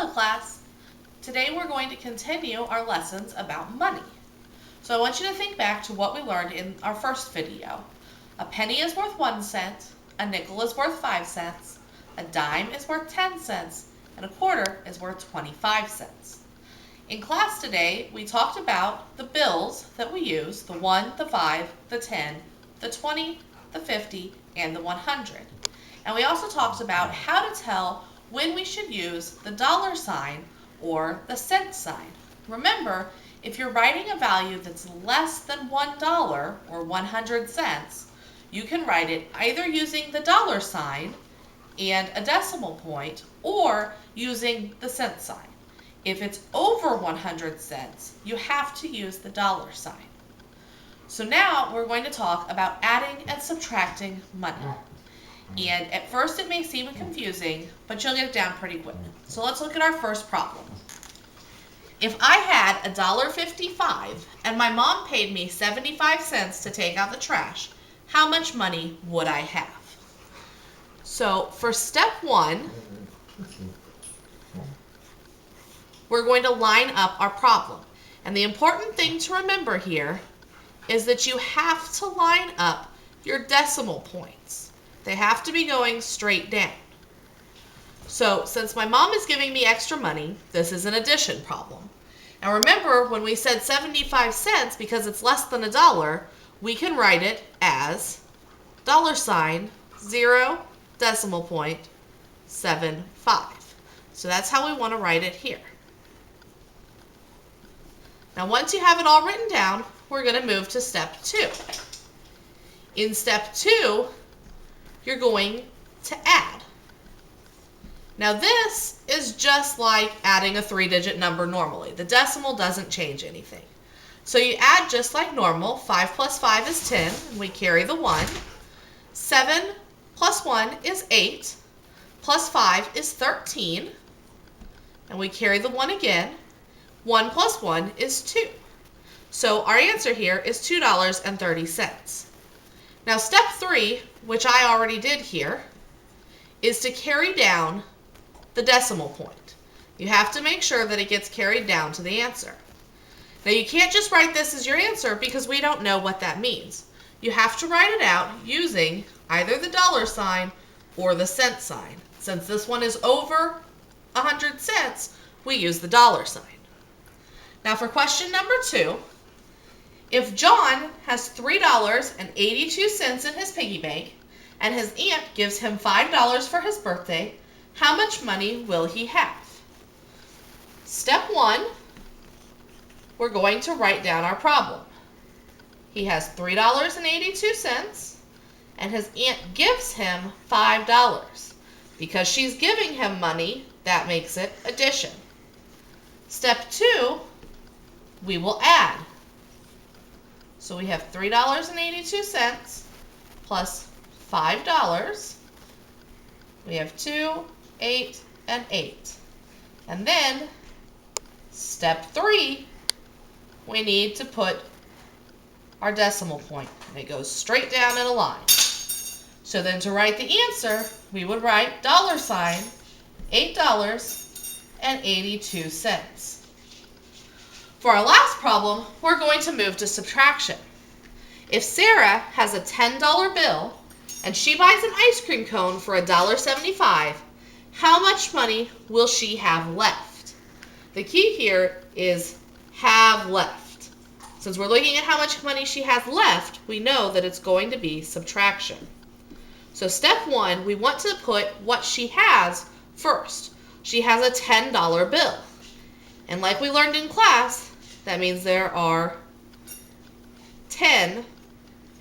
Hello class! Today we're going to continue our lessons about money. So I want you to think back to what we learned in our first video. A penny is worth 1 cent, a nickel is worth 5 cents, a dime is worth 10 cents, and a quarter is worth 25 cents. In class today we talked about the bills that we use, the 1, the 5, the 10, the 20, the 50, and the 100. And we also talked about how to tell when we should use the dollar sign or the cent sign. Remember, if you're writing a value that's less than $1 or 100 cents, you can write it either using the dollar sign and a decimal point or using the cent sign. If it's over 100 cents, you have to use the dollar sign. So now we're going to talk about adding and subtracting money. And at first it may seem confusing, but you'll get it down pretty quick. So let's look at our first problem. If I had $1.55 and my mom paid me 75 cents to take out the trash, how much money would I have? So for step 1, we're going to line up our problem. And the important thing to remember here is that you have to line up your decimal points. They have to be going straight down. So since my mom is giving me extra money, this is an addition problem. Now remember, when we said 75 cents, because it's less than $1, we can write it as $0 decimal point 75. So that's how we want to write it here. Now once you have it all written down, we're going to move to step 2. In step 2, you're going to add. Now this is just like adding a 3-digit number normally. The decimal doesn't change anything. So you add just like normal. 5 plus 5 is 10, and we carry the 1. 7 plus 1 is 8, plus 5 is 13, and we carry the 1 again. 1 plus 1 is 2. So our answer here is $2.30. Now step 3, which I already did here, is to carry down the decimal point. You have to make sure that it gets carried down to the answer. Now you can't just write this as your answer because we don't know what that means. You have to write it out using either the dollar sign or the cent sign. Since this one is over 100 cents, we use the dollar sign. Now for question number 2, if John has $3.82 in his piggy bank and his aunt gives him $5 for his birthday, how much money will he have? Step 1, we're going to write down our problem. He has $3.82 and his aunt gives him $5. Because she's giving him money, that makes it addition. Step 2, we will add. So we have $3.82 plus $5. We have 2, 8, and 8. And then step 3, we need to put our decimal point. And it goes straight down in a line. So then to write the answer, we would write $8.82. For our last problem, we're going to move to subtraction. If Sarah has a $10 bill and she buys an ice cream cone for $1.75, how much money will she have left? The key here is have left. Since we're looking at how much money she has left, we know that it's going to be subtraction. So step 1, we want to put what she has first. She has a $10 bill. And like we learned in class, that means there are 10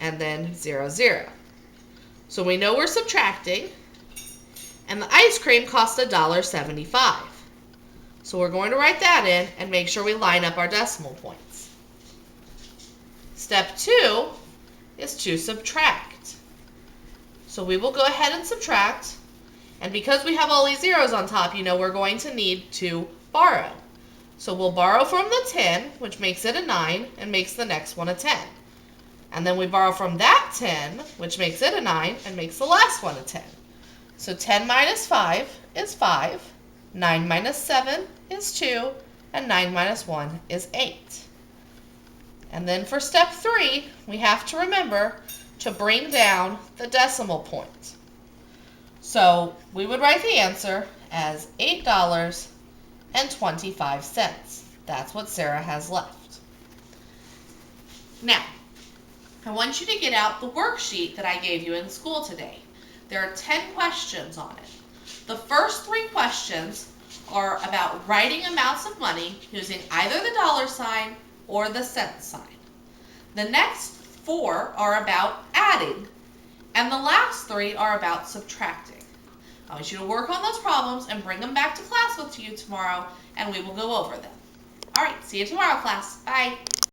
and then 0, 0. So we know we're subtracting, and the ice cream cost $1.75. So we're going to write that in and make sure we line up our decimal points. Step 2 is to subtract. So we will go ahead and subtract, and because we have all these zeros on top, you know we're going to need to borrow. So we'll borrow from the 10, which makes it a 9, and makes the next one a 10. And then we borrow from that 10, which makes it a 9, and makes the last one a 10. So 10 minus 5 is 5. 9 minus 7 is 2, and 9 minus 1 is 8. And then for step 3, we have to remember to bring down the decimal point. So we would write the answer as $8.25. That's what Sarah has left. Now, I want you to get out the worksheet that I gave you in school today. There are 10 questions on it. The first 3 questions are about writing amounts of money using either the dollar sign or the cent sign. The next 4 are about adding, and the last 3 are about subtracting. I want you to work on those problems and bring them back to class with you tomorrow, and we will go over them. All right, see you tomorrow, class. Bye.